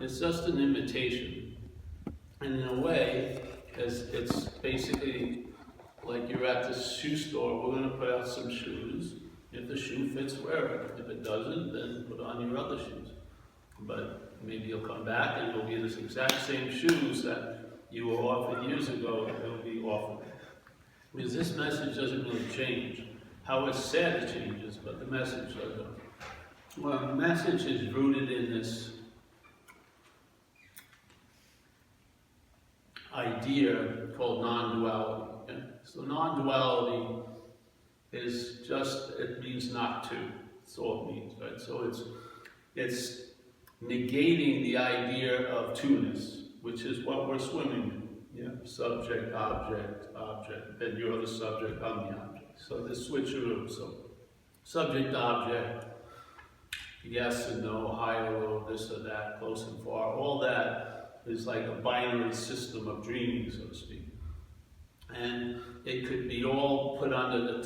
It's just an imitation. And in a way, it's basically like you're at the shoe store, we're going to put out some shoes. If the shoe fits, wear it. If it doesn't, then put on your other shoes. But maybe you'll come back and it'll be this exact same shoes that you were offered years ago, and it'll be offered. Because this message doesn't really change. How it's said it changes, but the message doesn't. Well, the message is rooted in this idea called non-duality. Okay? So non-duality is just, it means not to. That's all it means, right? So it's negating the idea of two-ness, which is what we're swimming in. Yeah? Subject, object, object. Then you're the subject, I'm the object. So this switcheroo. So subject, object, yes and no, high or low, this or that, close and far, all that is like a binary system of dreaming, so to speak. And it could be all put under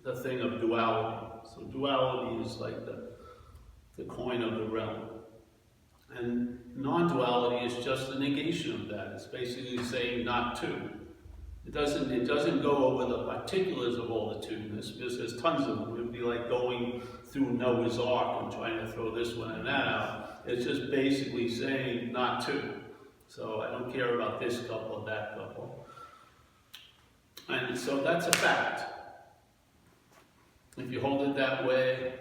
the thing of duality. So duality is like the coin of the realm. And non-duality is just the negation of that. It's basically saying not to. It doesn't go over the particulars of all the two-ness, because there's tons of them. It would be like going through Noah's Ark and trying to throw this one and that out. It's just basically saying not to. So I don't care about this couple or that couple. And so that's a fact. If you hold it that way,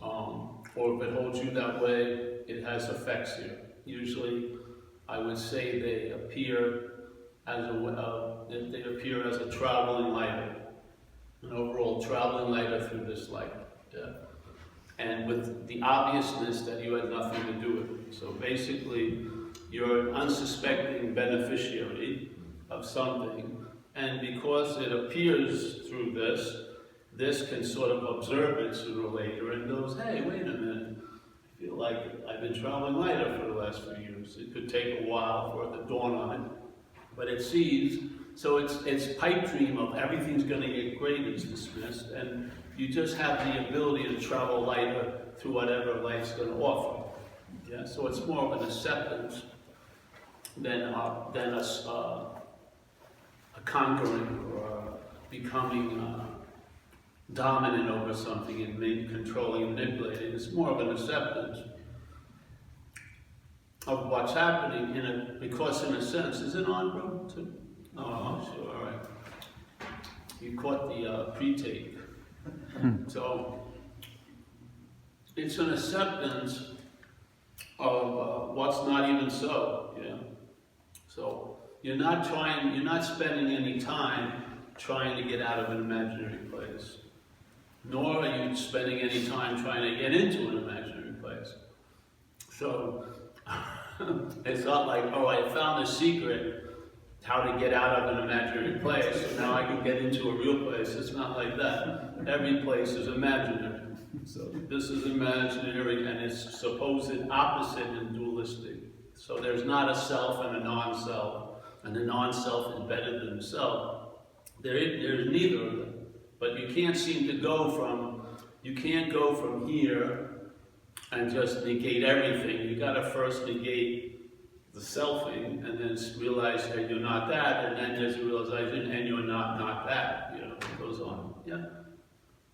or if it holds you that way, it has effects here. Usually, I would say they appear as a traveling lighter, an overall traveling lighter through this light. Yeah. And with the obviousness that you had nothing to do with it. So basically, you're an unsuspecting beneficiary of something, and because it appears through this can sort of observe it sooner or later and goes, hey, wait a minute, I feel like I've been traveling lighter for the last few years. It could take a while for it to dawn on it, but it sees. So its pipe dream of everything's going to get great is dismissed, and you just have the ability to travel lighter through whatever life's going to offer. Yeah, so it's more of an acceptance than a conquering or becoming dominant over something and controlling and manipulating. It's more of an acceptance of what's happening because in a sense, is it on, bro? Too? Oh, sure, all right. You caught the pre-take. So it's an acceptance of what's not even so. Yeah. So you're not spending any time trying to get out of an imaginary place, nor are you spending any time trying to get into an imaginary place. So it's not like, oh, I found the secret how to get out of an imaginary place, so now I can get into a real place. It's not like that. Every place is imaginary. So this is imaginary, and it's supposed opposite and dualistic. So there's not a self and a non-self, and the non-self is better than the self. There's neither of them. But you can't seem to go from here and just negate everything. You got to first negate the selfing, and then realize that you're not that, and then there's a realization, and you're not that. You know, it goes on. Yeah,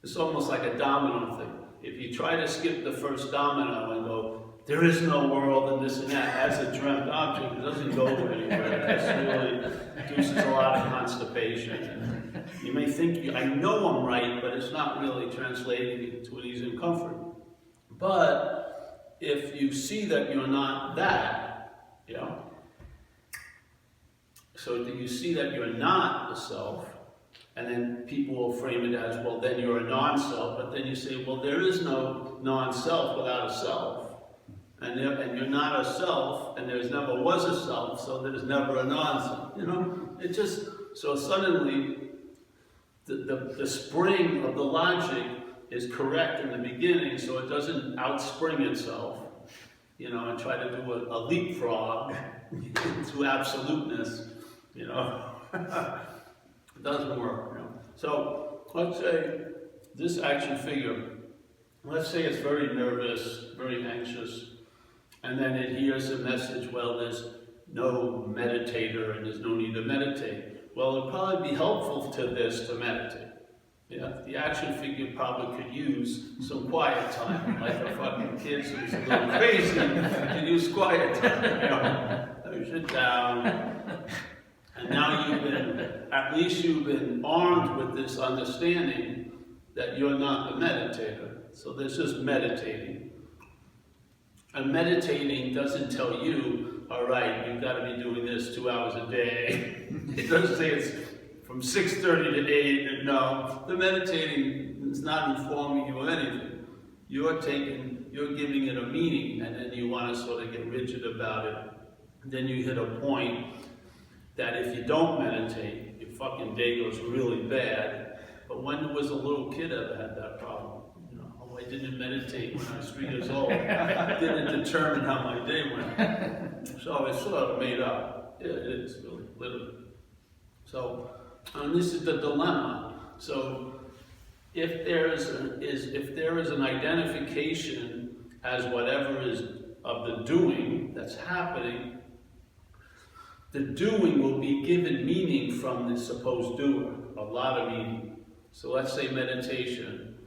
it's almost like a domino thing. If you try to skip the first domino and go, there is no world and this and that, as a dreamt object, it doesn't go anywhere. It really produces a lot of constipation. You may think, I know I'm right, but it's not really translating to an ease and comfort. But if you see that you're not that, you know, so that you see that you're not the self, and then people will frame it as, well, then you're a non-self, but then you say, well, there is no non-self without a self. And you're not a self, and there's never was a self, so there's never a non-self. You know, it just, so suddenly, the spring of the logic is correct in the beginning, so it doesn't outspring itself, you know, and try to do a leapfrog to absoluteness, you know. It doesn't work, you know. So, let's say this action figure, let's say it's very nervous, very anxious, And then it hears a message, well, there's no meditator and there's no need to meditate. Well, it'd probably be helpful to this to meditate. Yeah, the action figure probably could use some quiet time, like a fucking kid who's a little crazy, could use quiet time. You know, sit down. And now at least you've been armed with this understanding that you're not the meditator. So there's just meditating. And meditating doesn't tell you, all right, you've got to be doing this 2 hours a day. It doesn't say it's from 6:30 to 8. No, the meditating is not informing you of anything. You're giving it a meaning, and then you want to sort of get rigid about it. Then you hit a point that if you don't meditate, your fucking day goes really bad. But when was a little kid ever had that problem? You know, oh, I didn't meditate when I was 3 years old. It didn't determine how my day went. So it's sort of made up. Yeah, it is really, literally. So, and this is the dilemma. So, if there is an identification as whatever is of the doing that's happening, the doing will be given meaning from the supposed doer, a lot of meaning. So let's say meditation.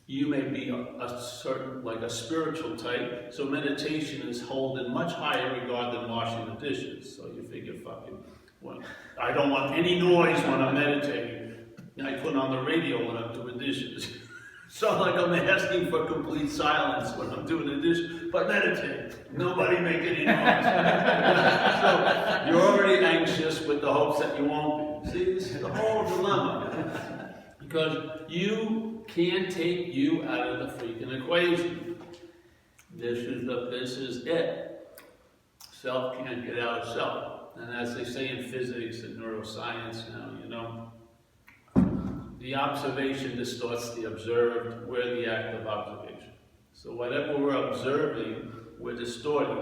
You may be a certain, like a spiritual type, so meditation is held in much higher regard than washing the dishes. So you figure, fucking, well, I don't want any noise when I'm meditating. I put on the radio when I'm doing dishes. So like I'm asking for complete silence when I'm doing the dishes, but meditate. Nobody make any noise. So you're already anxious with the hopes that you won't be. See, this is the whole dilemma. Because you can't take you out of the freaking equation. This is it. Self can't get out of self. And as they say in physics and neuroscience now, you know, the observation distorts the observed. We're the act of observation. So whatever we're observing, we're distorting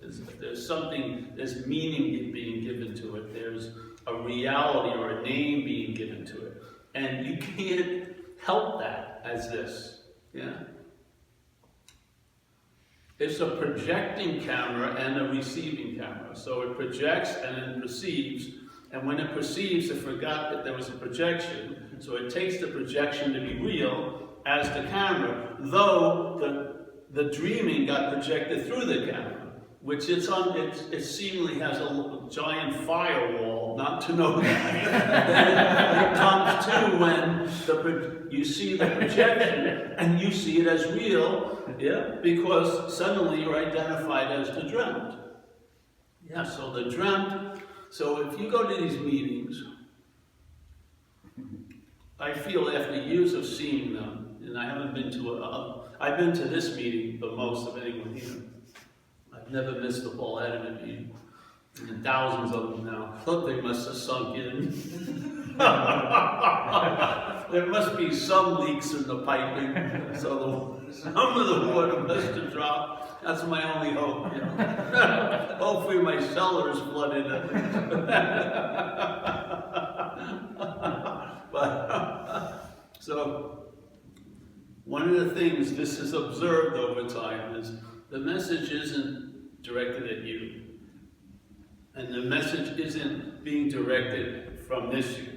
it. There's meaning being given to it. There's a reality or a name being given to it. And you can't help that as this. Yeah? It's a projecting camera and a receiving camera. So it projects and then perceives. And when it perceives, it forgot that there was a projection. So it takes the projection to be real as the camera, though the dreaming got projected through the camera, which it seemingly has a giant firewall not to know that. Then it comes to when you see the projection and you see it as real, yeah, because suddenly you're identified as the dreamt. Yeah, so the dreamt. So if you go to these meetings, I feel after years of seeing them, and I haven't been to I've been to this meeting the most of anyone here. I've never missed the Paul Hedderman meeting. And thousands of them now. Look, they must have sunk in. There must be some leaks in the piping, so some of the water must have dropped. That's my only hope. You know? Hopefully my cellar is flooded at least. So, one of the things this is observed over time is the message isn't directed at you. And the message isn't being directed from this you.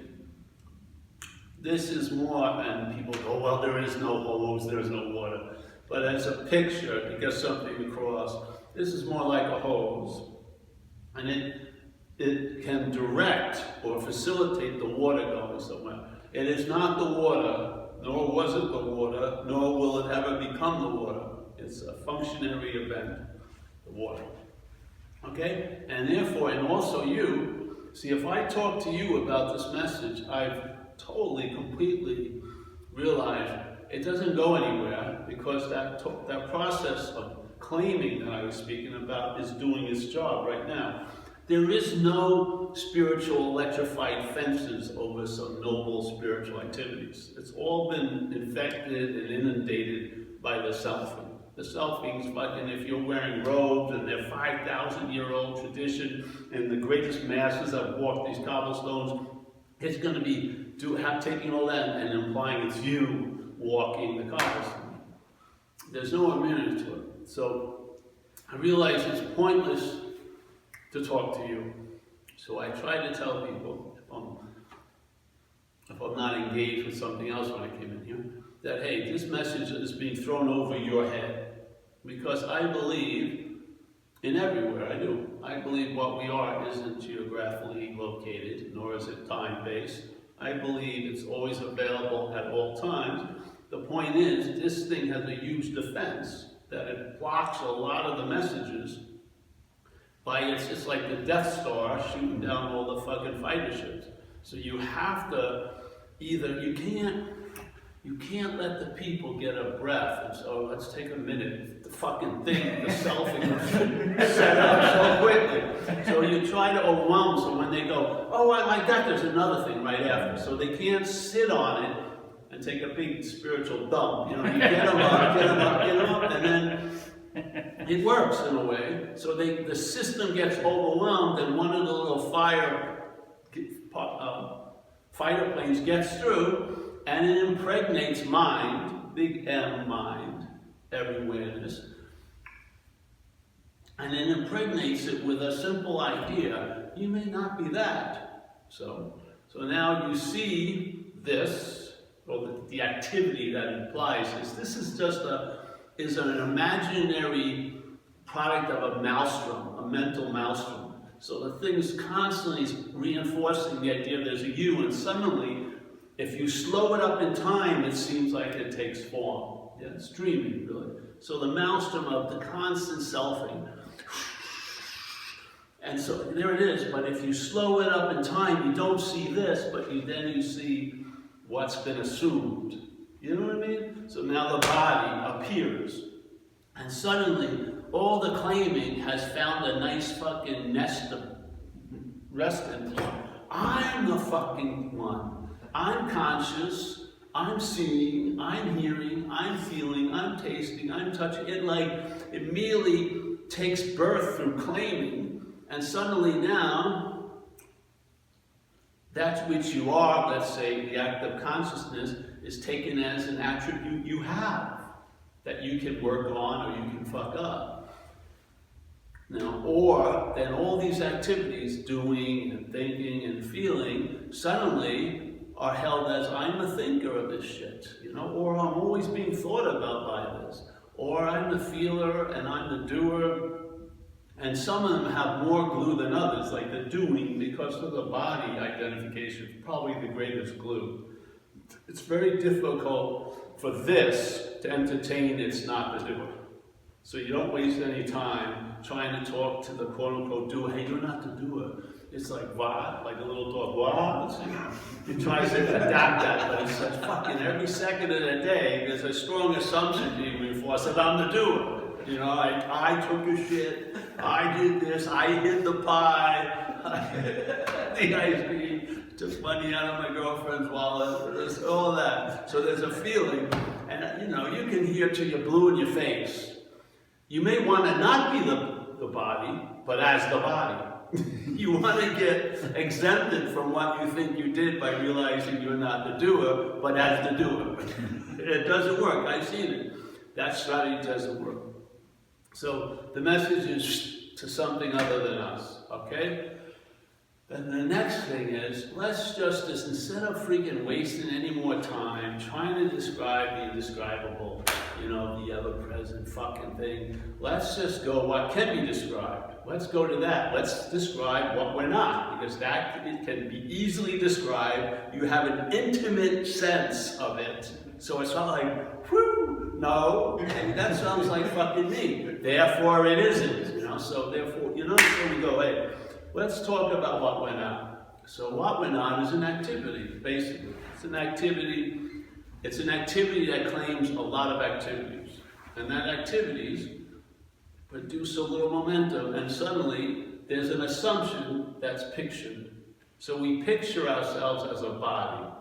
This is more, and people go, well, there is no hose, there's no water. But as a picture, to get something across, this is more like a hose. And it can direct or facilitate the water going somewhere. It is not the water, nor was it the water, nor will it ever become the water. It's a functionary event, the water. Okay? And therefore, and also you, see, if I talk to you about this message, I've totally, completely realized it doesn't go anywhere because that process of claiming that I was speaking about is doing its job right now. There is no spiritual electrified fences over some noble spiritual activities. It's all been infected and inundated by the selfing. The selfing's fucking, if you're wearing robes and they're 5,000-year-old tradition and the greatest masters have walked these cobblestones, it's going to be taking all that and implying it's you walking the cobblestone. There's no immunity to it. So I realize it's pointless to talk to you. So I try to tell people, if I'm not engaged with something else when I came in here, that hey, this message is being thrown over your head. Because I believe in everywhere, I do. I believe what we are isn't geographically located, nor is it time-based. I believe it's always available at all times. The point is, this thing has a huge defense, that it blocks a lot of the messages by it's like the Death Star shooting down all the fucking fighter ships. So you have to either, you can't let the people get a breath and so let's take a minute. The fucking thing, the selfie set up so quickly. So you try to overwhelm, so when they go, oh, I like that, there's another thing right after. So they can't sit on it and take a big spiritual dump. You know, you get them up, and then it works in a way. So the system gets overwhelmed, and one of the little fighter planes gets through, and it impregnates mind, big M mind, everywhereness, and it impregnates it with a simple idea. You may not be that. So now you see this, or the activity that implies this is just an imaginary product of a maelstrom, a mental maelstrom. So the thing is constantly reinforcing the idea there's a you, and suddenly, if you slow it up in time, it seems like it takes form. Yeah, it's dreaming, really. So the maelstrom of the constant selfing. And so there it is, but if you slow it up in time, you don't see this, but then you see what's been assumed. You know what I mean? So now the body appears, and suddenly all the claiming has found a nice fucking nest of resting place. I'm the fucking one. I'm conscious, I'm seeing, I'm hearing, I'm feeling, I'm tasting, I'm touching. It immediately takes birth through claiming, and suddenly now, that which you are, let's say, the act of consciousness, is taken as an attribute you have, that you can work on or you can fuck up. Now, or then all these activities, doing and thinking and feeling, suddenly are held as I'm the thinker of this shit, you know, or I'm always being thought about by this, or I'm the feeler and I'm the doer. And some of them have more glue than others, like the doing, because of the body identification, is probably the greatest glue. It's very difficult for this to entertain it's not the doer. So you don't waste any time trying to talk to the quote-unquote doer. Hey, you're not the doer. It's like, what? Like a little dog, what? You try to adapt that, but it's such fucking every second of the day, there's a strong assumption being reinforced that I'm the doer. You know, I took a shit, I did this, I hid the pie, the ice cream, took money out of my girlfriend's wallet, there's all that. So there's a feeling, and you know, you can hear till you're blue in your face. You may want to not be the body, but as the body. You want to get exempted from what you think you did by realizing you're not the doer, but as the doer. It doesn't work, I've seen it. That strategy doesn't work. So the message is to something other than us, okay? Then the next thing is, let's just, instead of freaking wasting any more time trying to describe the indescribable, you know, the ever-present fucking thing, let's just go what can be described. Let's go to that. Let's describe what we're not, because that it can be easily described. You have an intimate sense of it. So it's not like, whew, no, that sounds like fucking me. Therefore it isn't, you know, so therefore, you know, so we go, hey, let's talk about what we're not. So what we're not is an activity, basically. It's an activity that claims a lot of activities. And that activities produce a little momentum, and suddenly there's an assumption that's pictured. So we picture ourselves as a body.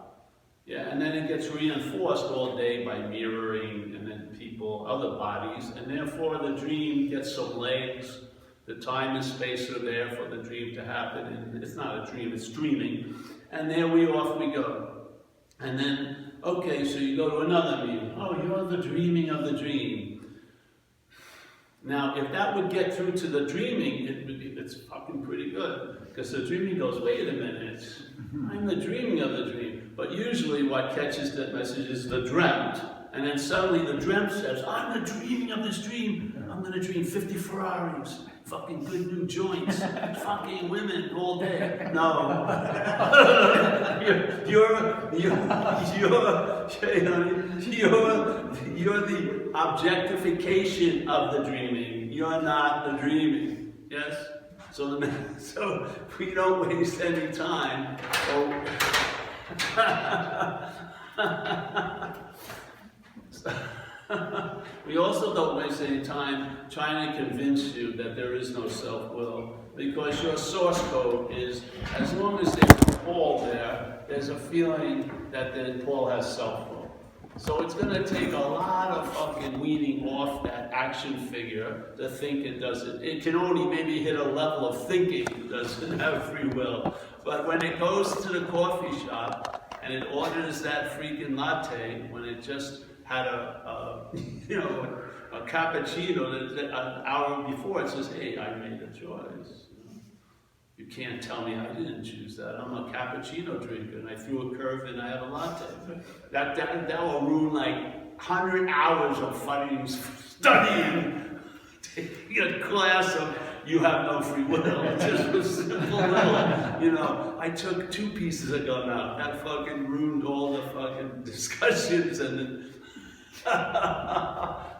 Yeah, and then it gets reinforced all day by mirroring and then people, other bodies, and therefore the dream gets some legs. The time and space are there for the dream to happen, and it's not a dream, it's dreaming. And there off we go. And then, okay, so you go to another meeting. Oh, you're the dreaming of the dream. Now, if that would get through to the dreaming, it's fucking pretty good. Because the dreaming goes, wait a minute, I'm the dreaming of the dream. But usually what catches that message is the dreamt. And then suddenly the dreamt says, I'm the dreaming of this dream. I'm going to dream 50 Ferraris, fucking good new joints, fucking women all day. No. You're the objectification of the dreaming. You're not the dreaming. Yes? So we don't waste any time. We also don't waste any time trying to convince you that there is no self-will, because your source code is, as long as there's Paul there, there's a feeling that Paul has self-will. So it's going to take a lot of fucking weeding off that action figure to think it doesn't. It can only maybe hit a level of thinking it doesn't have free will. But when it goes to the coffee shop and it orders that freaking latte, when it just had a cappuccino that an hour before, it says, hey, I made a choice. You can't tell me I didn't choose that. I'm a cappuccino drinker, and I threw a curve and I have a latte. That will ruin like 100 hours of fucking studying, taking a class of you have no free will. Just a simple little, I took 2 pieces of gum out. That fucking ruined all the fucking discussions and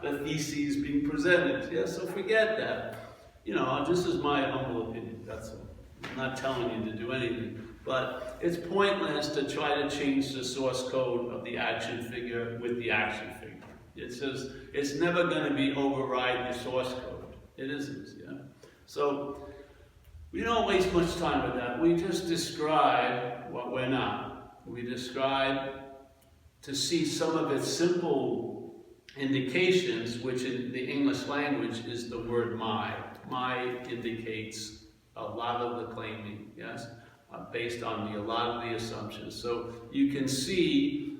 the theses being presented. Yeah, so forget that. This is my humble opinion, that's all. I'm not telling you to do anything, but it's pointless to try to change the source code of the action figure with the action figure. It says it's never going to be override the source code. It isn't, yeah? So we don't waste much time with that. We just describe what we're not. We describe to see some of its simple indications, which in the English language is the word my. My indicates a lot of the claiming, yes, based on a lot of the assumptions. So you can see,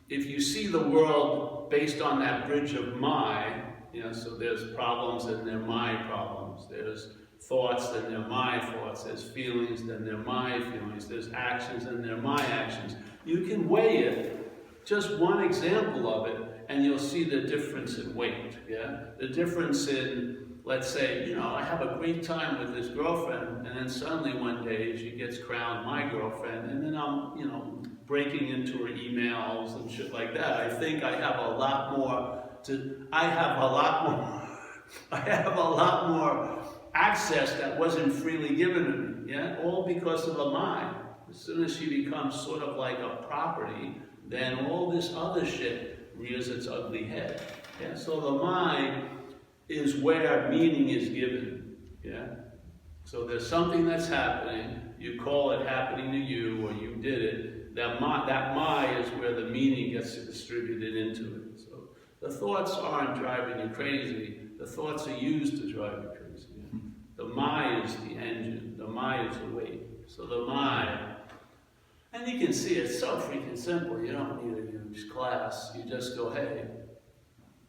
if you see the world based on that bridge of my, so there's problems and they're my problems. There's thoughts and they're my thoughts. There's feelings and they're my feelings. There's actions and they're my actions. You can weigh it, just one example of it, and you'll see the difference in weight, yeah? The difference in, let's say, I have a great time with this girlfriend, and then suddenly one day she gets crowned my girlfriend, and then I'm, breaking into her emails and shit like that. I think I have a lot more access that wasn't freely given to me, yeah? All because of a mind. As soon as she becomes sort of like a property, then all this other shit rears its ugly head, yeah? So the mind is where meaning is given, yeah? So there's something that's happening, you call it happening to you, or you did it, that my is where the meaning gets distributed into it. So the thoughts aren't driving you crazy, the thoughts are used to drive you crazy. Yeah? The my is the engine, the my is the weight. So the my, and you can see it's so freaking simple, you don't need a huge class, you just go, hey,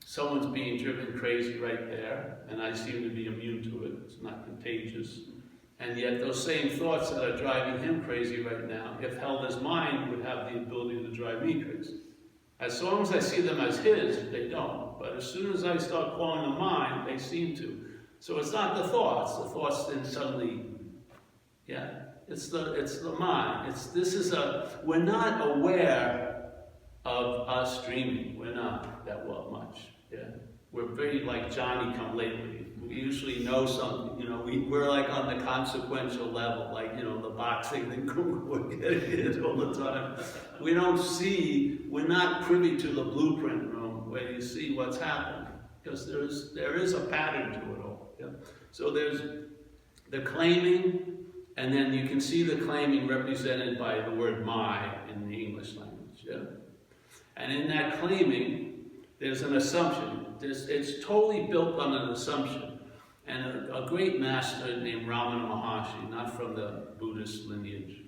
someone's being driven crazy right there, and I seem to be immune to it. It's not contagious. And yet those same thoughts that are driving him crazy right now, if held as mine, would have the ability to drive me crazy. As long as I see them as his, they don't. But as soon as I start calling them mine, they seem to. So it's not the thoughts then suddenly, yeah, it's the mind. We're not aware of us dreaming. We're not that well much. Yeah, we're very like Johnny come lately. We usually know something, we're like on the consequential level, like, the boxing thing, we're getting it all the time. We're not privy to the blueprint room where you see what's happening, because there is a pattern to it all. Yeah? So there's the claiming, and then you can see the claiming represented by the word my in the English language. Yeah? And in that claiming, there's an assumption. It's totally built on an assumption. And a great master named Ramana Maharshi, not from the Buddhist lineage,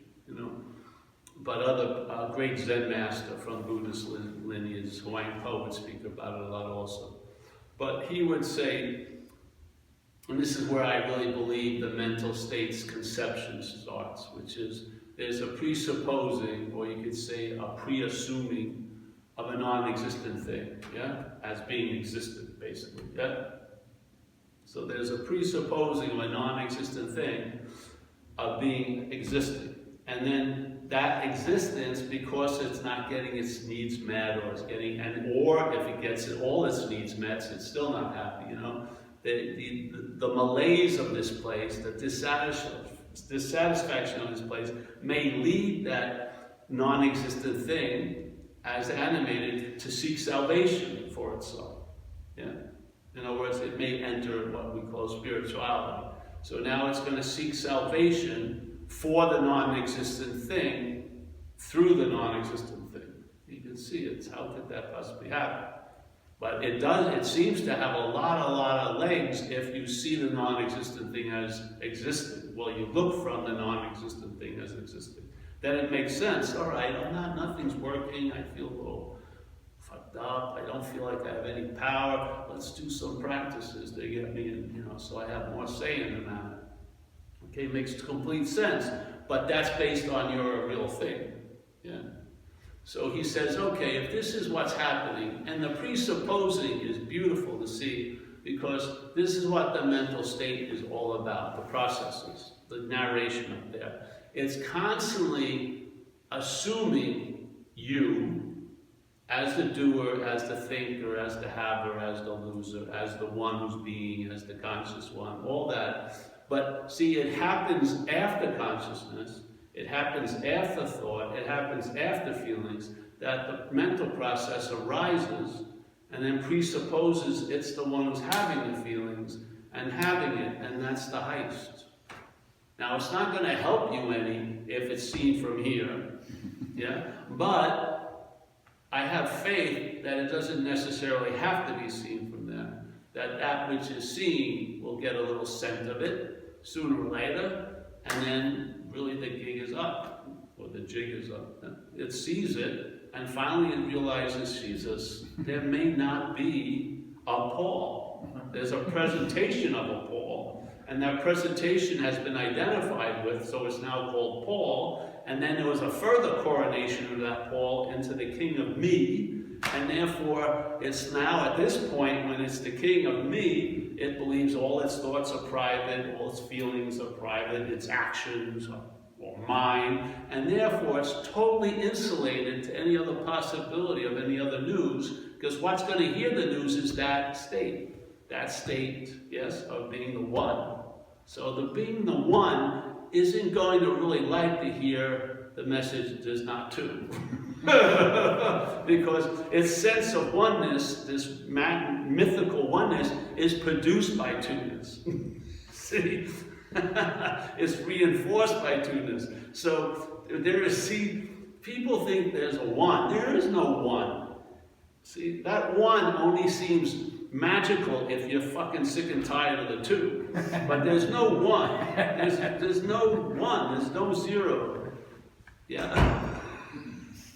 but a great Zen master from Buddhist lineage, Hawaiian poets speak about it a lot also. But he would say, and this is where I really believe the mental state's conception starts, which is there's a presupposing, or you could say a pre-assuming of a non-existent thing, yeah, as being existent, basically, yeah. So there's a presupposing of a non-existent thing of being existing, and then that existence, because it's not getting its needs met, or it's getting, or if it gets all its needs met, it's still not happy, you know. The malaise of this place, the dissatisfaction of this place, may lead that non-existent thing, as animated, to seek salvation for itself. Yeah. In other words, it may enter what we call spirituality. So now it's going to seek salvation for the non-existent thing through the non-existent thing. You can see it. How could that possibly happen? But it seems to have a lot of legs if you see the non-existent thing as existing. Well, you look from the non-existent thing as existing. Then it makes sense. All right, nothing's working. I feel a little fucked up. I don't feel like I have any power. Let's do some practices to get me in, you know, so I have more say in the matter. Okay, makes complete sense. But that's based on your real thing. Yeah. So he says, okay, if this is what's happening, and the presupposing is beautiful to see, because this is what the mental state is all about, the processes, the narration up there. It's constantly assuming you as the doer, as the thinker, as the haver, as the loser, as the one who's being, as the conscious one, all that. But see, it happens after consciousness. It happens after thought, it happens after feelings, that the mental process arises and then presupposes it's the one who's having the feelings and having it, and that's the heist. Now, it's not going to help you any if it's seen from here, yeah? But I have faith that it doesn't necessarily have to be seen from there, that which is seen will get a little scent of it sooner or later, and then really the gig is up, or the jig is up. It sees it, and finally it realizes, Jesus, there may not be a Paul. There's a presentation of a Paul, and that presentation has been identified with, so it's now called Paul, and then there was a further coronation of that Paul into the King of Me, and therefore it's now at this point, when it's the King of Me, it believes all its thoughts are private, all its feelings are private, its actions are mine, and therefore it's totally insulated to any other possibility of any other news, because what's going to hear the news is that state, yes, of being the one. So the being the one isn't going to really like to hear the message there's not two. Because its sense of oneness, this mythical oneness, is produced by two-ness. See? It's reinforced by two-ness. So there is, see, people think there's a one. There is no one. See, that one only seems magical if you're fucking sick and tired of the two. But there's no one. There's no one. There's no zero. Yeah.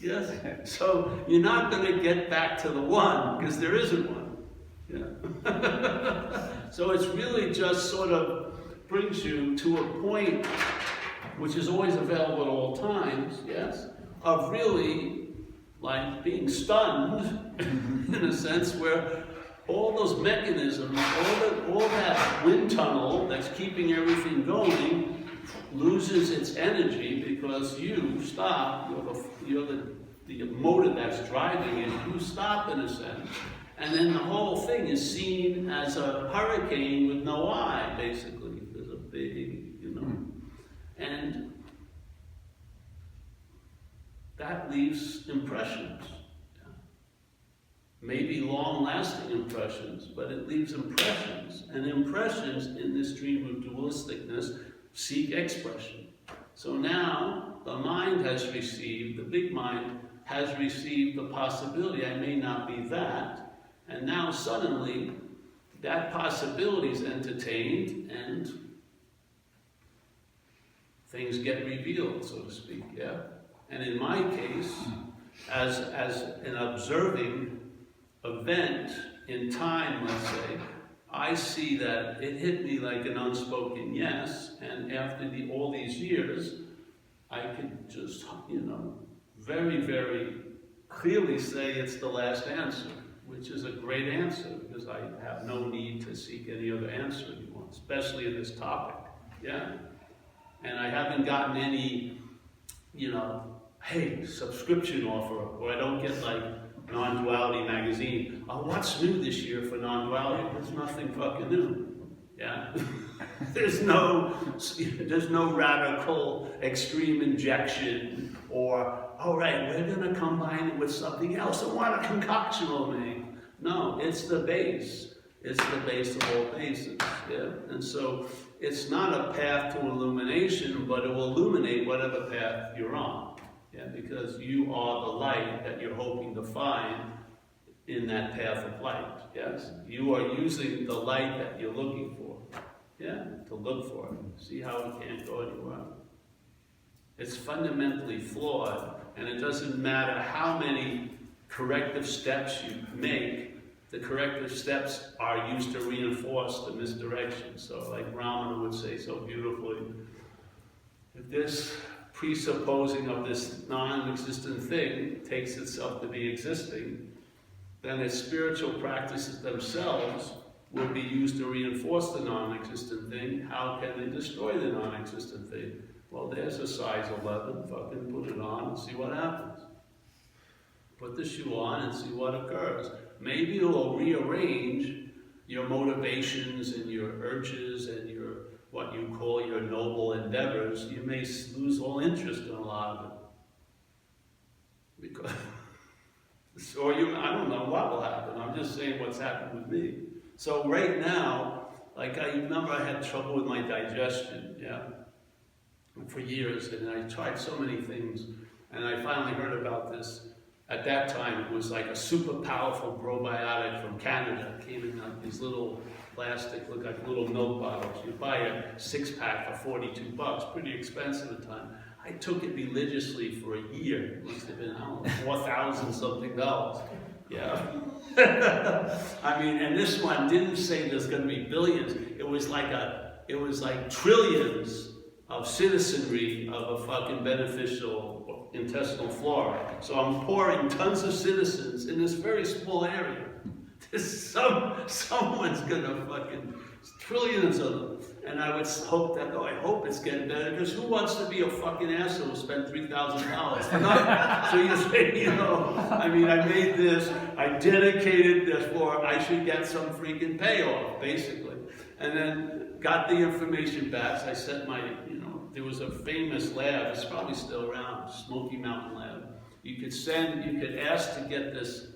Yes? So you're not going to get back to the one, because there isn't one. Yeah. So it's really just sort of brings you to a point, which is always available at all times, yes, of really like being stunned in a sense, where all those mechanisms, all that wind tunnel that's keeping everything going loses its energy, because you stop, you're the motor that's driving it, you stop in a sense, and then the whole thing is seen as a hurricane with no eye, basically. There's a big, you know, and that leaves impressions. Maybe long-lasting impressions, but it leaves impressions, and impressions in this stream of dualisticness seek expression. So now the mind has received, the big mind has received the possibility, I may not be that, and now suddenly that possibility is entertained and things get revealed, so to speak, yeah? And in my case, as an observing event in time, let's say, I see that it hit me like an unspoken yes, and after all these years, I could just, very, very clearly say it's the last answer, which is a great answer, because I have no need to seek any other answer anymore, especially in this topic, yeah? And I haven't gotten any, hey, subscription offer, or I don't get like Non-Duality magazine. Oh, what's new this year for non-duality? There's nothing fucking new, yeah? There's no radical extreme injection, or, all right, we're gonna combine it with something else, and what a concoction will make. No, it's the base. It's the base of all bases, yeah? And so, it's not a path to illumination, but it will illuminate whatever path you're on. Yeah, because you are the light that you're hoping to find in that path of light, yes? You are using the light that you're looking for, yeah, to look for it. See how it can't go anywhere? It's fundamentally flawed, and it doesn't matter how many corrective steps you make, the corrective steps are used to reinforce the misdirection. So like Ramana would say so beautifully, if this presupposing of this non-existent thing takes itself to be existing, then its spiritual practices themselves will be used to reinforce the non-existent thing. How can they destroy the non-existent thing? Well, there's a size 11, fucking put it on and see what happens. Put the shoe on and see what occurs. Maybe it will rearrange your motivations and your urges and your what you call your noble endeavors. You may lose all interest in a lot of it. Because, I don't know what will happen. I'm just saying what's happened with me. So right now, like I remember I had trouble with my digestion, yeah, for years, and I tried so many things, and I finally heard about this. At that time, it was like a super powerful probiotic from Canada. It came in like these little plastic, look like little milk bottles. You buy a 6-pack for $42, pretty expensive at the time. I took it religiously for a year. It must have been, I don't know, $4,000 something. Yeah. I mean, and this one didn't say there's going to be billions. It was like trillions of citizenry of a fucking beneficial intestinal flora. So I'm pouring tons of citizens in this very small area. Someone's gonna fucking, trillions of them. And I would hope that, I hope it's getting better, because who wants to be a fucking asshole who spent $3,000? So you say, I mean, I made this, I dedicated this for, I should get some freaking payoff, basically. And then got the information back, so I sent my, there was a famous lab, it's probably still around, Smoky Mountain Lab. You could ask to get this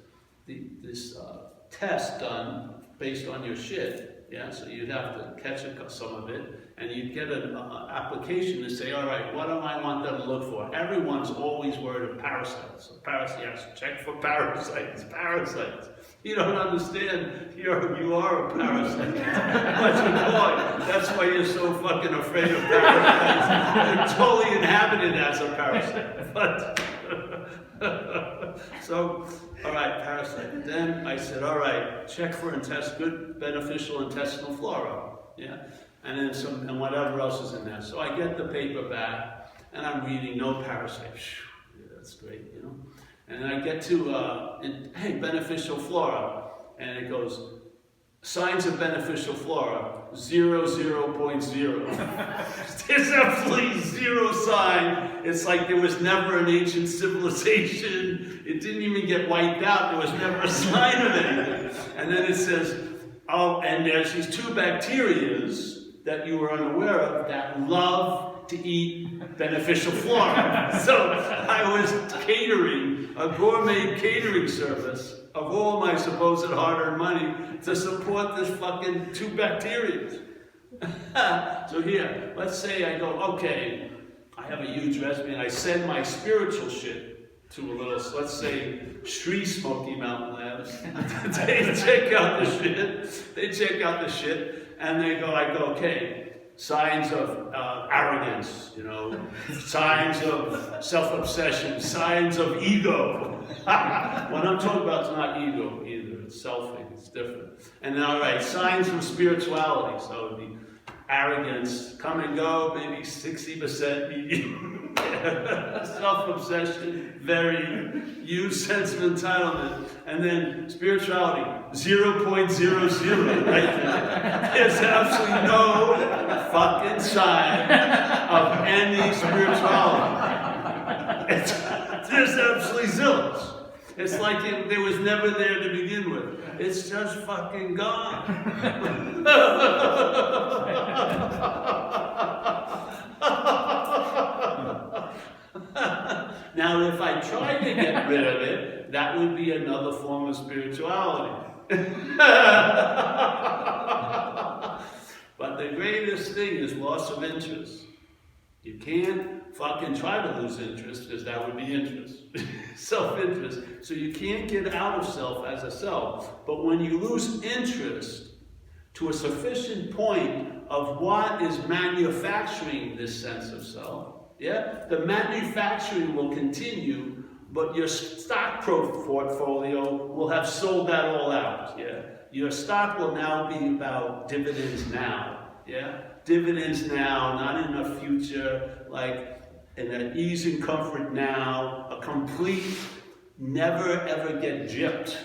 test done based on your shit, yeah? So you'd have to catch some of it, and you'd get an application to say, all right, what do I want them to look for? Everyone's always worried of parasites. So parasites, check for parasites. You don't understand, you are a parasite. That's why you're so fucking afraid of parasites. You're totally inhabited as a parasite. But so, all right, parasite. Then I said, all right, check for good beneficial intestinal flora, yeah, and then and whatever else is in there. So I get the paper back, and I'm reading no parasite. Yeah, that's great, And then I get to hey, beneficial flora, and it goes signs of beneficial flora 0.0. There's absolutely zero sign. It's like there was never an ancient civilization. It didn't even get wiped out. There was never a sign of anything. And then it says, oh, and there's these 2 bacterias that you were unaware of that love to eat beneficial flora. So I was catering a gourmet catering service of all my supposed hard-earned money to support this fucking 2 bacteria. So here, let's say I go, okay, I have a huge resume, and I send my spiritual shit to a little, let's say, Sri Smoky Mountain Labs. They check out the shit, and I go, okay, signs of arrogance, signs of self-obsession, signs of ego. What I'm talking about is not ego either. different. Selfing is different. And then, all right, signs of spirituality. So it'd be arrogance, come and go, maybe 60% medium. Self-obsession, very huge sense of entitlement. And then spirituality, 0.00, right? There's absolutely no fucking sign of any spirituality. There's absolutely zilch. It's like it was never there to begin with. It's just fucking gone. Now, if I tried to get rid of it, that would be another form of spirituality. But the greatest thing is loss of interest. You can't fucking try to lose interest, because that would be interest. Self-interest. So you can't get out of self as a self. But when you lose interest to a sufficient point of what is manufacturing this sense of self, yeah, the manufacturing will continue, but your stock portfolio will have sold that all out. Yeah, your stock will now be about dividends now. Yeah, dividends now, not in the future, like in an ease and comfort now, a complete never ever get gypped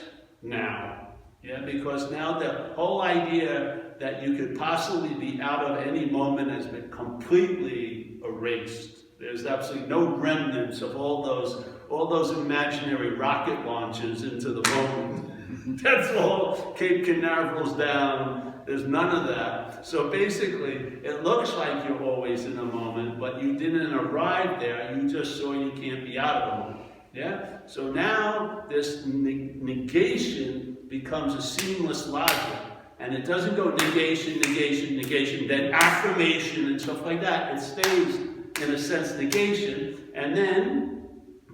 now. Yeah, because now the whole idea that you could possibly be out of any moment has been completely erased. There's absolutely no remnants of all those imaginary rocket launches into the moon. That's all Cape Canaveral's down. There's none of that. So basically, it looks like you're always in a moment, but you didn't arrive there. You just saw you can't be out of the moment. Yeah? So now this negation becomes a seamless logic. And it doesn't go negation, negation, negation, then affirmation and stuff like that. It stays, in a sense, negation. And then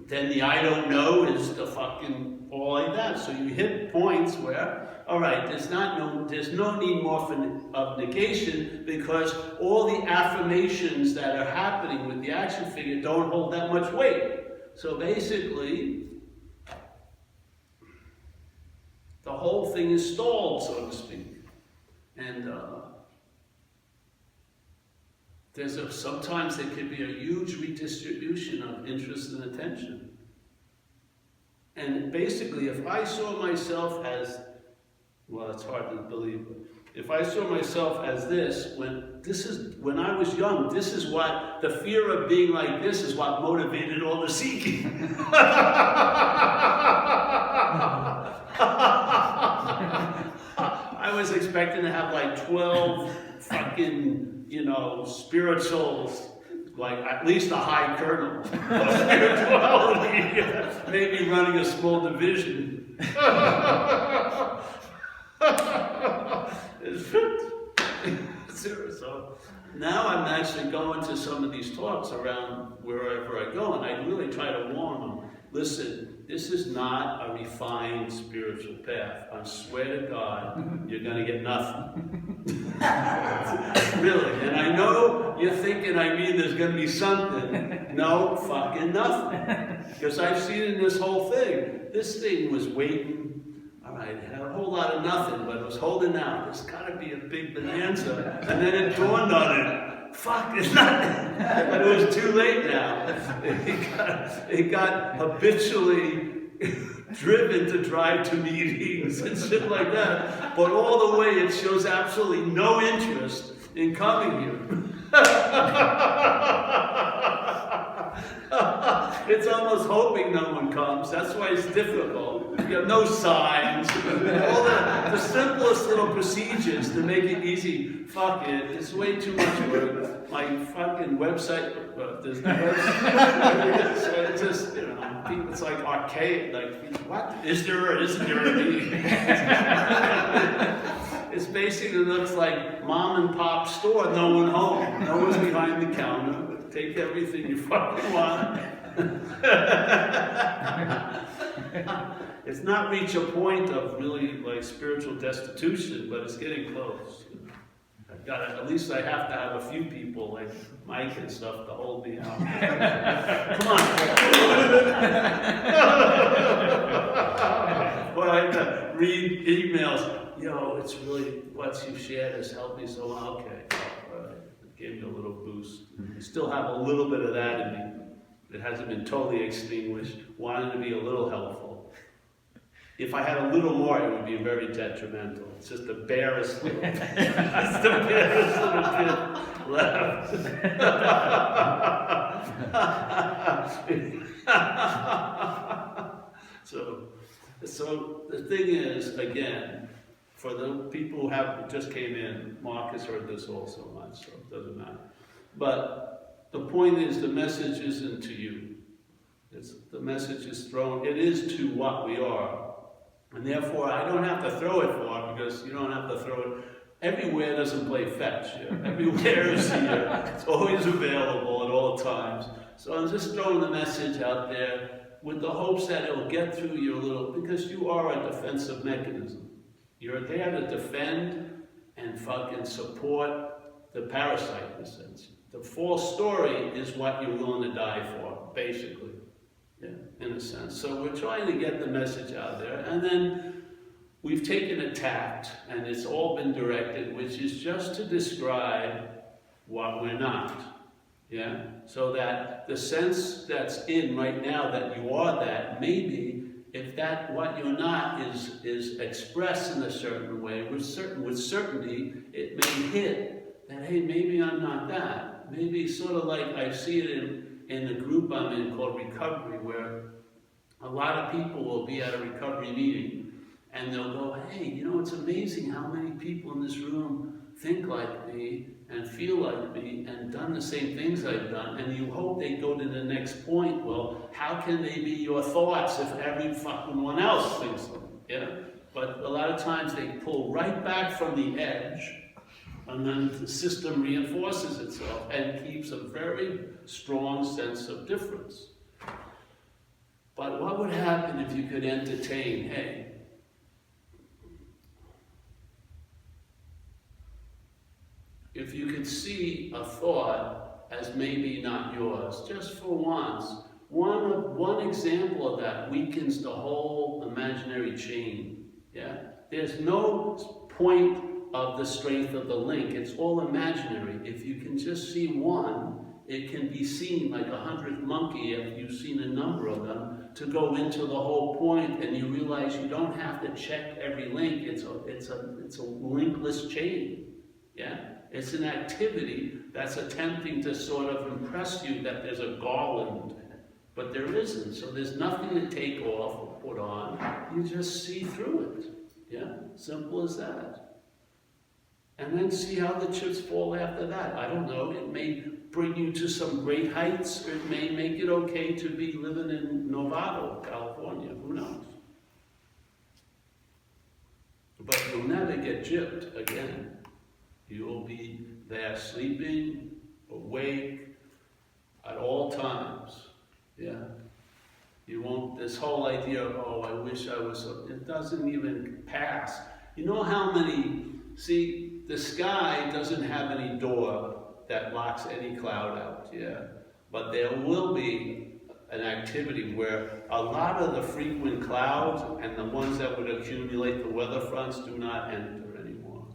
the I don't know is the fucking all like that. So you hit points where, all right, there's no need more of negation, because all the affirmations that are happening with the action figure don't hold that much weight. So basically, the whole thing is stalled, so to speak. And sometimes there can be a huge redistribution of interest and attention. And basically, if I saw myself as, well, it's hard to believe, but if I saw myself as this, when I was young, this is what, the fear of being like this is what motivated all the seeking. I was expecting to have like 12 fucking, spirituals, like at least a high kernel of spirituality, maybe running a small division. So now I'm actually going to some of these talks around wherever I go, and I really try to warn them. Listen, this is not a refined spiritual path. I swear to God, you're going to get nothing. Really. And I know you're thinking, there's going to be something. No, fucking nothing. Because I've seen in this whole thing, this thing was waiting. All right, it had a whole lot of nothing, but it was holding out. There's got to be a big bonanza. And then it dawned on it. Fuck, it's nothing. But it was too late now. It got habitually driven to drive to meetings and shit like that. But all the way, it shows absolutely no interest in coming here. It's almost hoping no one comes. That's why it's difficult. You have no signs. All the simplest little procedures to make it easy. Fuck it. It's way too much work. My fucking website, there's no website. So it's just, people, it's like archaic. Like, what? Is there or isn't there a meeting? It basically looks like mom and pop store, no one home. No one's behind the counter. Take everything you fucking want. It's not reach a point of really like spiritual destitution, but it's getting close. at least I have to have a few people like Mike and stuff to hold me out. Come on. Well, I have to read emails. Yo, it's really, what you shared has helped me so much. Okay, all right. It gave me a little boost. I still have a little bit of that in me. It hasn't been totally extinguished. Wanted to be a little helpful. If I had a little more, it would be very detrimental. It's just the barest little, it's the barest little bit left. So the thing is, again, for the people who have just came in, Mark has heard this all so much, so it doesn't matter. But the point is, the message isn't to you. The message is thrown, it is to what we are. And therefore, I don't have to throw it far, because you don't have to throw it. Everywhere doesn't play fetch. Yeah? Everywhere is here. It's always available at all times. So I'm just throwing the message out there with the hopes that it'll get through your little, because you are a defensive mechanism. You're there to defend and fucking support the parasite, in a sense. The false story is what you're willing to die for, basically. Yeah, in a sense. So we're trying to get the message out there, and then we've taken a tact, and it's all been directed, which is just to describe what we're not. Yeah? So that the sense that's in right now that you are that, maybe if that what you're not is expressed in a certain way, with certainty, it may hit that, hey, maybe I'm not that. Maybe sort of like I see it in the group I'm in called recovery, where a lot of people will be at a recovery meeting and they'll go, hey, you know, it's amazing how many people in this room think like me and feel like me and done the same things I've done, and you hope they go to the next point. Well, how can they be your thoughts if every fucking one else thinks them? Yeah? But a lot of times they pull right back from the edge, and then the system reinforces itself and keeps a very strong sense of difference. But what would happen if you could entertain, hey, if you could see a thought as maybe not yours, just for once, one example of that weakens the whole imaginary chain. Yeah? There's no point of the strength of the link. It's all imaginary. If you can just see one, it can be seen like 100th monkey, if you've seen a number of them, to go into the whole point, and you realize you don't have to check every link. It's a linkless chain. Yeah? It's an activity that's attempting to sort of impress you that there's a garland, but there isn't. So there's nothing to take off or put on. You just see through it. Yeah? Simple as that. And then see how the chips fall after that. I don't know. It may bring you to some great heights, or it may make it okay to be living in Novato, California. Who knows? But you'll never get gypped again. You will be there sleeping, awake, at all times. Yeah. You won't, this whole idea of, oh, I wish I was, it doesn't even pass. You know how many, see, the sky doesn't have any door that locks any cloud out, yeah? But there will be an activity where a lot of the frequent clouds and the ones that would accumulate the weather fronts do not enter anymore.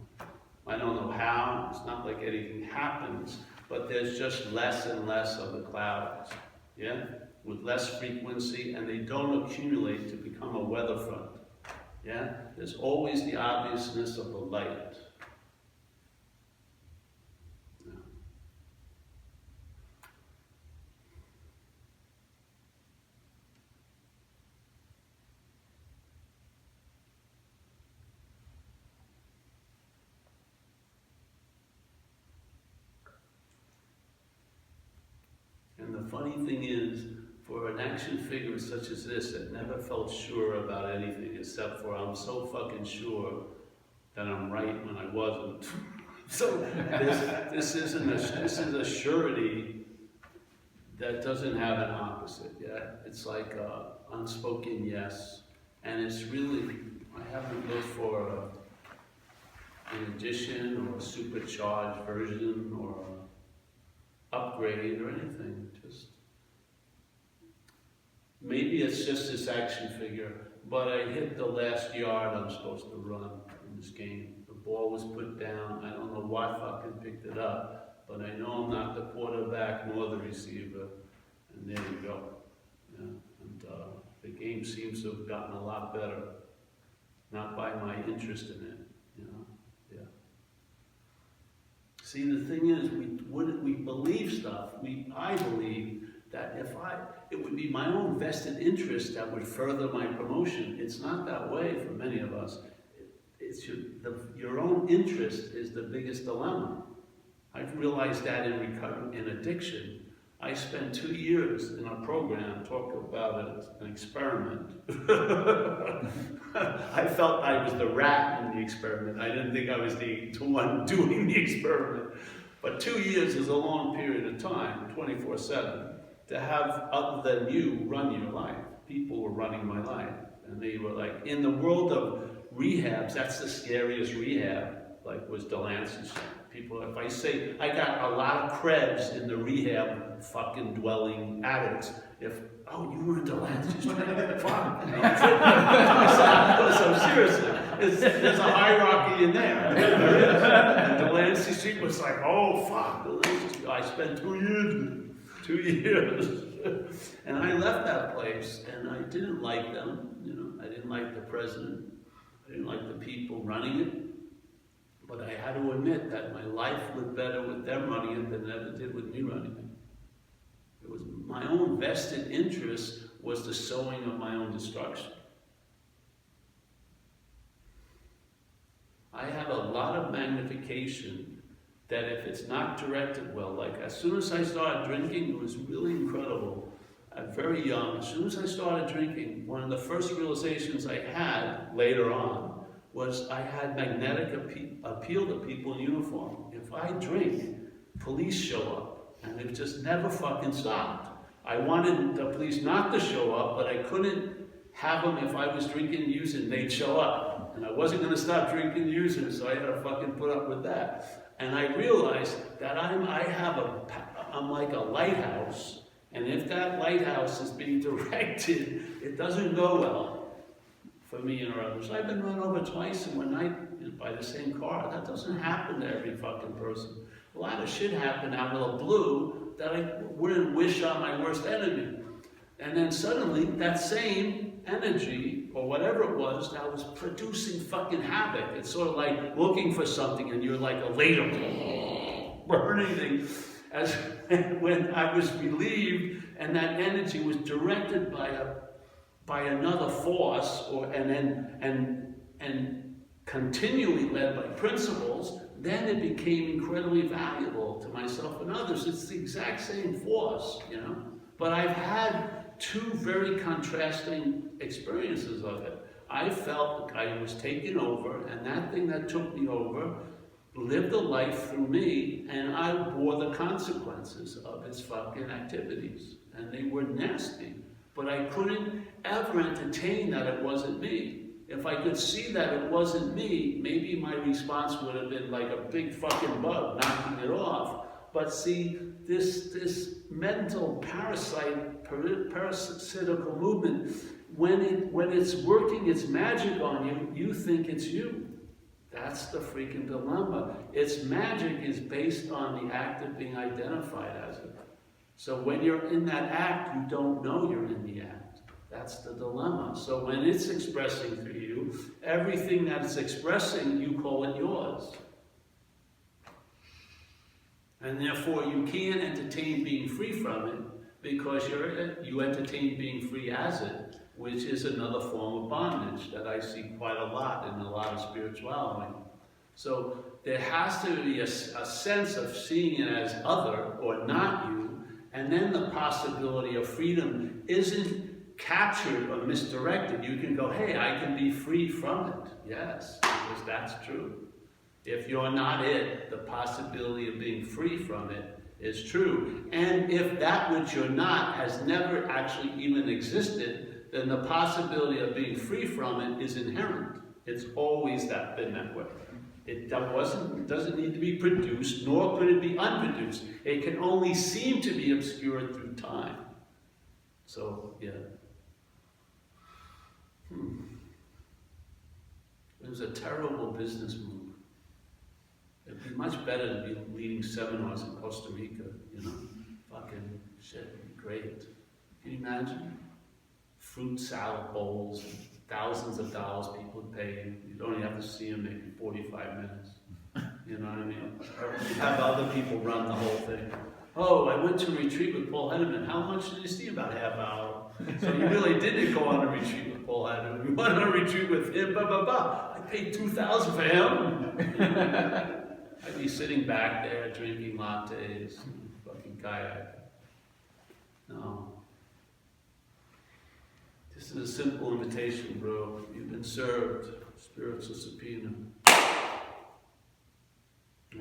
I don't know how, it's not like anything happens, but there's just less and less of the clouds, yeah? With less frequency, and they don't accumulate to become a weather front, yeah? There's always the obviousness of the light. And the funny thing is, for an action figure such as this that never felt sure about anything except for I'm so fucking sure that I'm right when I wasn't. So this is a surety that doesn't have an opposite. Yeah, it's like unspoken yes, and it's really, I haven't looked for an addition or a supercharged version or an upgrade or anything. Just maybe it's just this action figure, but I hit the last yard I'm supposed to run in this game. The ball was put down. I don't know why fucking picked it up, but I know I'm not the quarterback nor the receiver. And there you go. Yeah. And the game seems to have gotten a lot better. Not by my interest in it, you know. Yeah. See, the thing is, we believe stuff. I believe that it would be my own vested interest that would further my promotion. It's not that way for many of us. It's your own interest is the biggest dilemma. I've realized that in addiction. I spent 2 years in a program talking about an experiment. I felt I was the rat in the experiment. I didn't think I was the one doing the experiment. But 2 years is a long period of time, 24/7, to have other than you run your life. People were running my life. And they were like, in the world of rehabs, that's the scariest rehab, like was Delancey's. People, if I say, I got a lot of creds in the rehab fucking dwelling addicts. Oh, you were in Delancey's, fuck. So seriously, there's a hierarchy in there. And Delancey Street was like, oh, fuck, Delancey. I spent 2 years. And I left that place, and I didn't like them, you know. I didn't like the president. I didn't like the people running it. But I had to admit that my life lived better with them running it than it ever did with me running it. It was my own vested interest was the sowing of my own destruction. I have a lot of magnification that if it's not directed well, like as soon as I started drinking, it was really incredible. I'm very young. As soon as I started drinking, one of the first realizations I had later on was I had magnetic appeal to people in uniform. If I drink, police show up, and it just never fucking stopped. I wanted the police not to show up, but I couldn't have them if I was drinking and using, they'd show up. And I wasn't gonna stop drinking and using, so I had to fucking put up with that. And I realized that I'm like a lighthouse, and if that lighthouse is being directed, it doesn't go well for me and others. I've been run over twice in one night by the same car. That doesn't happen to every fucking person. A lot of shit happened out of the blue that I wouldn't wish on my worst enemy. And then suddenly, that same energy, or whatever it was, that was producing fucking havoc. It's sort of like looking for something and you're like a laser burning thing. As when I was relieved and that energy was directed by another force, and continually led by principles, then it became incredibly valuable to myself and others. It's the exact same force, you know. But I've had two very contrasting experiences of it. I felt like I was taken over, and that thing that took me over lived a life through me, and I bore the consequences of its fucking activities. And they were nasty. But I couldn't ever entertain that it wasn't me. If I could see that it wasn't me, maybe my response would have been like a big fucking bug knocking it off. But see, this mental parasitical movement, when it's working its magic on you, you think it's you. That's the freaking dilemma. Its magic is based on the act of being identified as it. So when you're in that act, you don't know you're in the act. That's the dilemma. So when it's expressing through you, everything that it's expressing, you call it yours. And therefore, you can't entertain being free from it because you entertain being free as it, which is another form of bondage that I see quite a lot in a lot of spirituality. So there has to be a sense of seeing it as other or not you, and then the possibility of freedom isn't captured or misdirected. You can go, hey, I can be free from it. Yes, because that's true. If you're not it, the possibility of being free from it is true. And if that which you're not has never actually even existed, then the possibility of being free from it is inherent. It's always been that way. It doesn't need to be produced, nor could it be unproduced. It can only seem to be obscured through time. So, yeah. It was a terrible business move. It'd be much better to be leading seminars in Costa Rica, you know? Fucking shit, it'd be great. Can you imagine? Fruit salad bowls, thousands of dollars people would pay you. You'd only have to see them maybe 45 minutes. You know what I mean? You'd have other people run the whole thing. Oh, I went to a retreat with Paul Hedderman. How much did you see? About half hour. So you really didn't go on a retreat with Paul Hedderman. You went on a retreat with him, blah, blah, blah. I paid $2,000 for him. I'd be sitting back there drinking lattes, fucking kayak. No. This is a simple invitation, bro. You've been served. Spiritual subpoena. I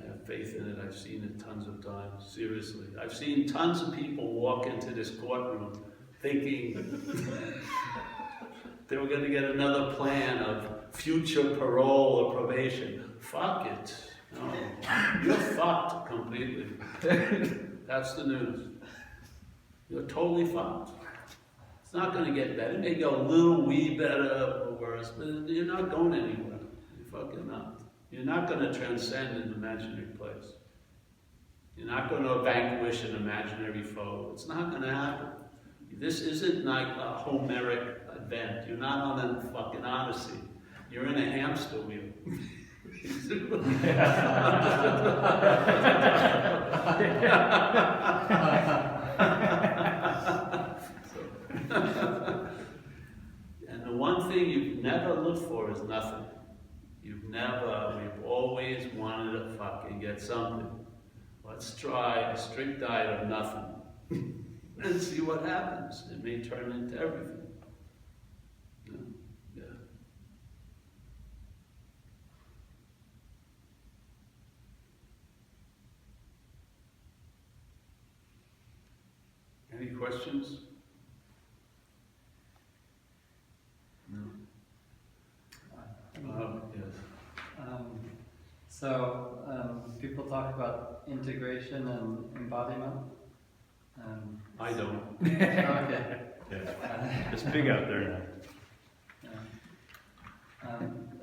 have faith in it. I've seen it tons of times. Seriously. I've seen tons of people walk into this courtroom thinking they were going to get another plan of future parole or probation. Fuck it. No. You're fucked completely. That's the news. You're totally fucked. It's not going to get better. It may go a little wee better or worse, but you're not going anywhere. You're fucking not. You're not going to transcend an imaginary place. You're not going to vanquish an imaginary foe. It's not going to happen. This isn't like a Homeric event. You're not on a fucking Odyssey. You're in a hamster wheel. And the one thing you've never looked for is nothing. We've always wanted to fucking get something. Let's try a strict diet of nothing and see what happens. It may turn into everything. Yeah. Any questions? No. Yes. People talk about integration and embodiment. I don't. Okay. Yeah. It's big out there now. Yeah.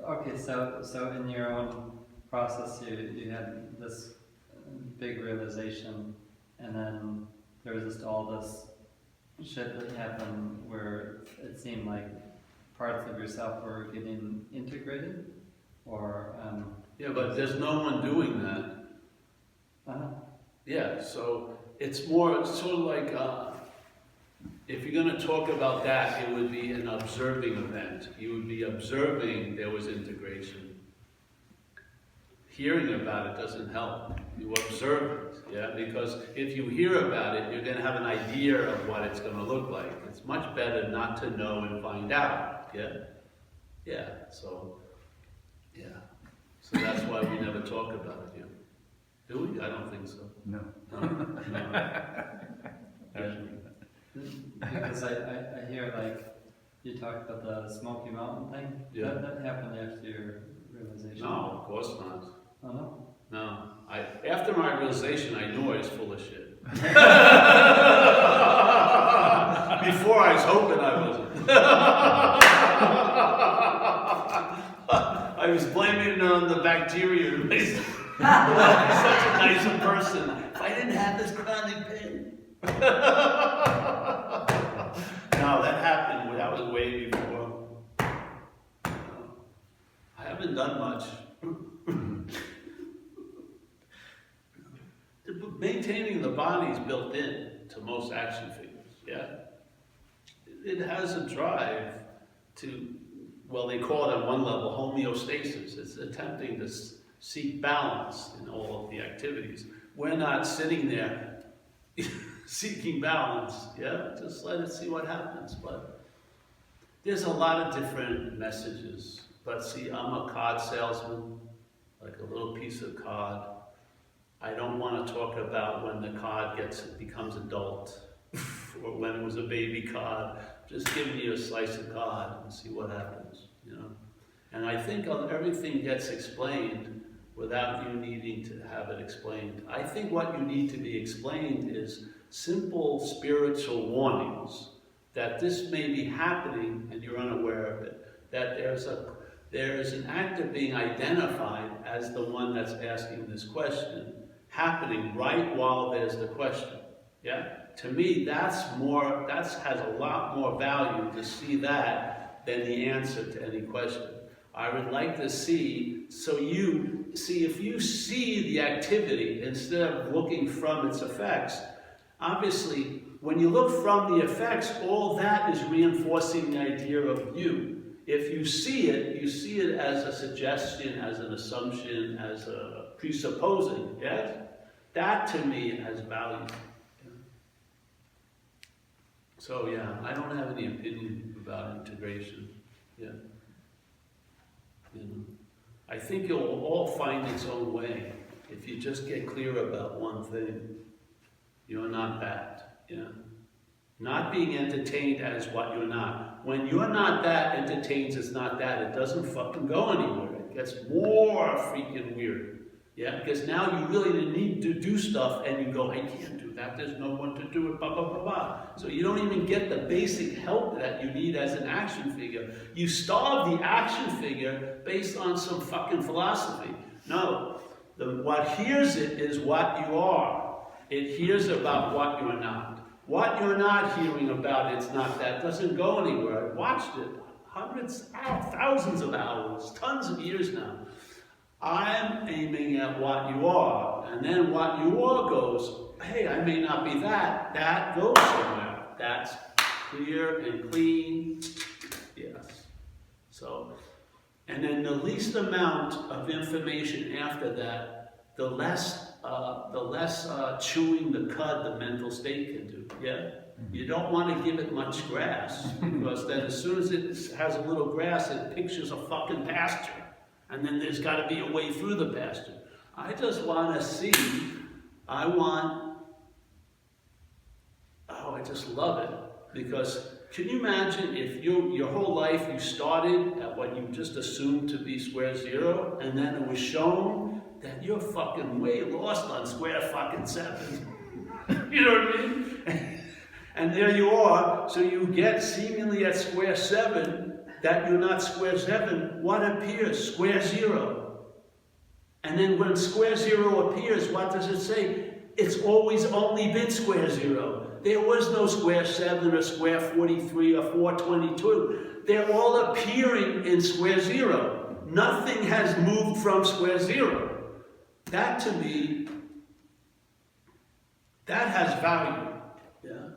Okay, so in your own process, you had this big realization, and then there was just all this shit that happened where it seemed like parts of yourself were getting integrated, or Yeah, but there's no one doing that. uh-huh. Yeah, so it's more sort of like if you're going to talk about that, it would be an observing event. You would be observing there was integration. Hearing about it doesn't help. You observe it, yeah? Because if you hear about it, you're going to have an idea of what it's going to look like. It's much better not to know and find out, yeah? Yeah, so, yeah. So that's why we never talk about it here. Do we? I don't think so. No. Yeah. Because I hear like you talked about the Smoky Mountain thing. Yeah. That happened after your realization. No, of course not. Oh no. No. After my realization, I knew I was full of shit. Before I was hoping I wasn't. I was blaming it on the bacteria. I'm such a nicer person. If I didn't have this chronic pain. No, that happened. That was way before. I haven't done much. Maintaining the body is built in to most action figures, yeah? It has a drive to, well, they call it on one level homeostasis. It's attempting to seek balance in all of the activities. We're not sitting there seeking balance, yeah? Just let it see what happens. But there's a lot of different messages. But see, I'm a card salesman, like a little piece of card. I don't want to talk about when the card becomes adult or when it was a baby card. Just give me a slice of card and see what happens, you know. And I think everything gets explained without you needing to have it explained. I think what you need to be explained is simple spiritual warnings that this may be happening and you're unaware of it. That there is an actor being identified as the one that's asking this question, happening right while there's the question. Yeah? To me, that has a lot more value to see that than the answer to any question. I would like to see, if you see the activity instead of looking from its effects, obviously, when you look from the effects, all that is reinforcing the idea of you. If you see it as a suggestion, as an assumption, as a presupposing, yes? That to me has value. Yeah. So yeah, I don't have any opinion about integration. Yeah. You know, I think it will all find its own way if you just get clear about one thing. You're not that. Yeah. Not being entertained as what you're not. When you're not that, entertains as not that, it doesn't fucking go anywhere. It gets more freaking weird. Yeah, because now you really need to do stuff and you go, I can't do that, there's no one to do it, blah, blah, blah, blah. So you don't even get the basic help that you need as an action figure. You starve the action figure based on some fucking philosophy. No, what hears it is what you are. It hears about what you're not. What you're not hearing about, it's not that, doesn't go anywhere. I watched it hundreds, thousands of hours, tons of years now. I'm aiming at what you are, and then what you are goes, hey, I may not be that, that goes somewhere. That's clear and clean, yes. So, and then the least amount of information after that, the less chewing the cud the mental state can do, yeah? You don't want to give it much grass, because then as soon as it has a little grass, it pictures a fucking pasture. And then there's got to be a way through the pasture. I just want to see, I just love it. Because can you imagine if your whole life you started at what you just assumed to be square zero, and then it was shown that you're fucking way lost on square fucking 7. You know what I mean? And there you are, so you get seemingly at square 7, that you're not square 7, what appears? Square 0. And then when square 0 appears, what does it say? It's always only been square 0. There was no square 7 or square 43 or 422. They're all appearing in square 0. Nothing has moved from square 0. That to me, that has value. Yeah.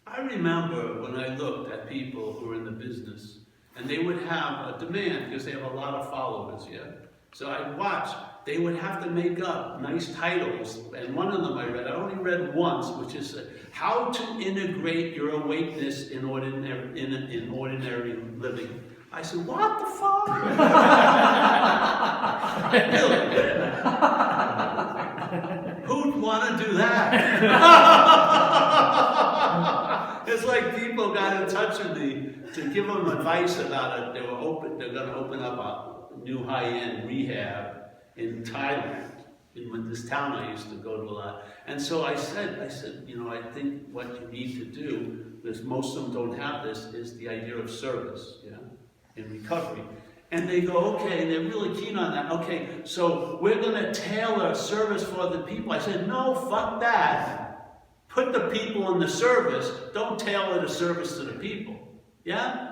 I remember when I looked at people who were in the business, and they would have a demand because they have a lot of followers, yeah? So I'd watch, they would have to make up nice titles, and one of them I only read once, which is How to Integrate Your Awakeness in Ordinary Living. I said, what the fuck? Who'd want to do that? It's like people got in touch with me to give them advice about it. They're going to open up a new high-end rehab in Thailand, in this town I used to go to a lot. And so I said, you know, I think what you need to do, because most of them don't have this, is the idea of service, yeah, in recovery. And they go, okay, and they're really keen on that. Okay, so we're going to tailor service for the people. I said, no, fuck that. Put the people in the service. Don't tailor the service to the people. Yeah?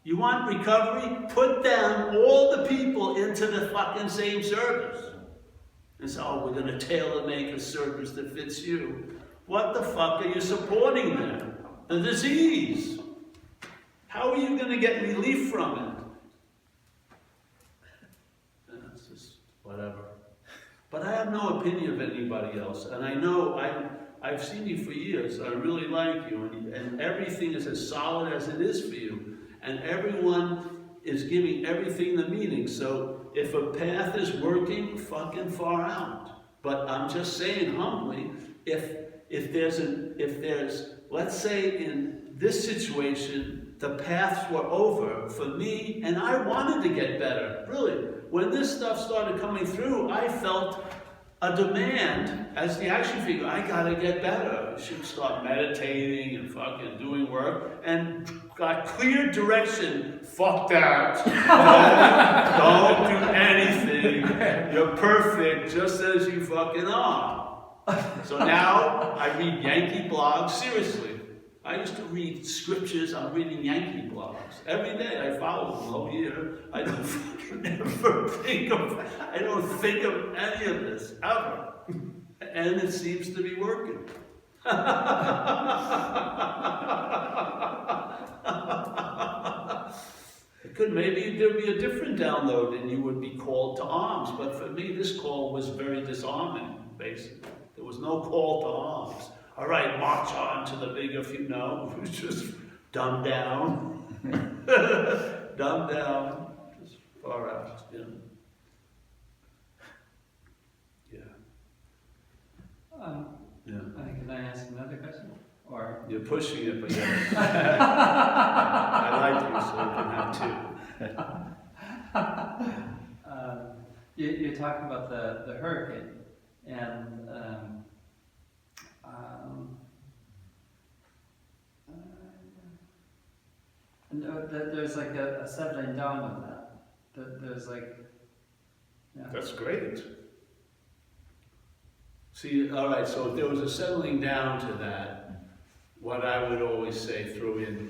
You want recovery? Put them, all the people, into the fucking same service. And so, oh, we're going to tailor-make a service that fits you. What the fuck are you supporting then? The disease. How are you going to get relief from it? It's just whatever. But I have no opinion of anybody else. And I know I've seen you for years. I really like you. And everything is as solid as it is for you. And everyone is giving everything the meaning. So if a path is working, fucking far out. But I'm just saying humbly, if there's, let's say in this situation, the paths were over for me, and I wanted to get better, really. When this stuff started coming through, I felt a demand as the action figure. I gotta get better. I should start meditating and fucking doing work, and got clear direction. Fuck that. Don't do anything. You're perfect just as you fucking are. So now I read Yankee blogs, seriously. I used to read scriptures, I'm reading Yankee blogs. Every day I follow them all year. I don't fucking ever think of any of this, ever. And it seems to be working. It could, maybe there'd be a different download and you would be called to arms, but for me this call was very disarming, basically. There was no call to arms. All right, march on to the bigger few. No, it was just dumb down. Dumb down, just far out, you know. Yeah. Can I ask another question? Or You're pushing it, but yeah. I like you, so you can have two. you're talking about the hurricane, and there's like a settling down of that. There's like, yeah. That's great. See, all right, so if there was a settling down to that, what I would always say,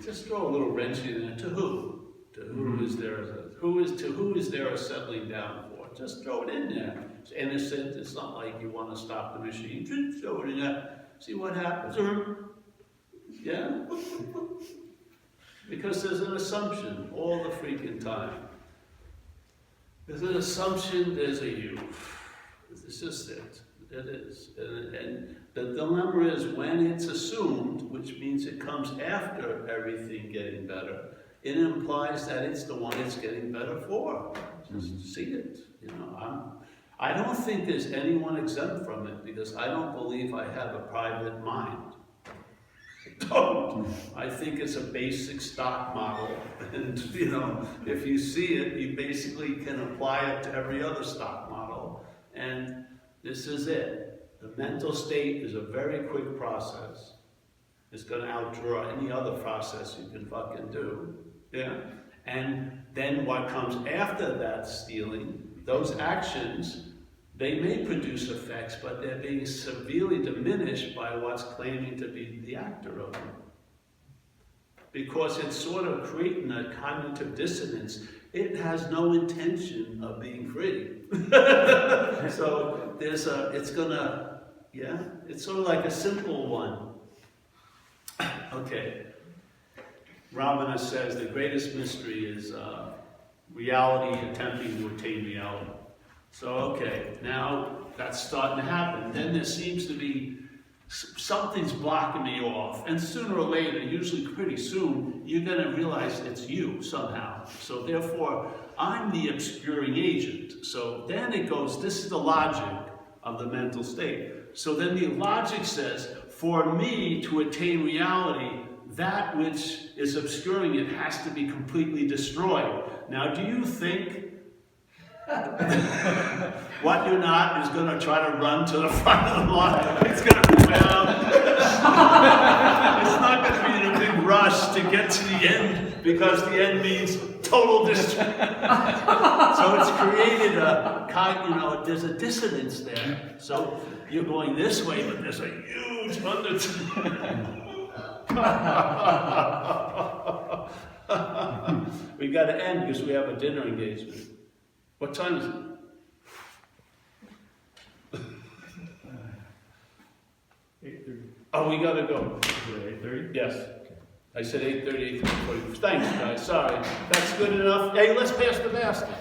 just throw a little wrench in there. To who? To who is there? Who is there a settling down for? Just throw it in there. It's innocent. It's not like you want to stop the machine. Just throw it in there. See what happens. Yeah. Because there's an assumption all the freaking time. There's an assumption. There's a you. It's just it. It is. And the dilemma is when it's assumed, which means it comes after everything getting better, it implies that it's the one it's getting better for. Just see it. You know, I don't think there's anyone exempt from it because I don't believe I have a private mind. I don't. I think it's a basic stock model, and you know, if you see it, you basically can apply it to every other stock model, and this is it. The mental state is a very quick process. It's going to outdraw any other process you can fucking do. Yeah? And then what comes after that stealing, those actions, they may produce effects, but they're being severely diminished by what's claiming to be the actor of them. Because it's sort of creating a cognitive dissonance. It has no intention of being free. So it's sort of like a simple one. Okay. Ravana says the greatest mystery is reality attempting to attain reality. So, okay, now that's starting to happen. Then there seems to be something's blocking me off. And sooner or later, usually pretty soon, you're going to realize it's you somehow. So therefore, I'm the obscuring agent. So then it goes, this is the logic of the mental state. So then the logic says, for me to attain reality, that which is obscuring it has to be completely destroyed. Now, do you think what you're not is going to try to run to the front of the line? It's going to be it's not going to be in a big rush to get to the end because the end means total destruction. So it's created there's a dissonance there. So you're going this way, but there's a huge undertone. We got to end because we have a dinner engagement. What time is it? 8:30. Oh, we got to go. 8:30? Yes. I said 8:30, 8:40. Thanks, guys. Sorry. That's good enough. Hey, let's pass the basket.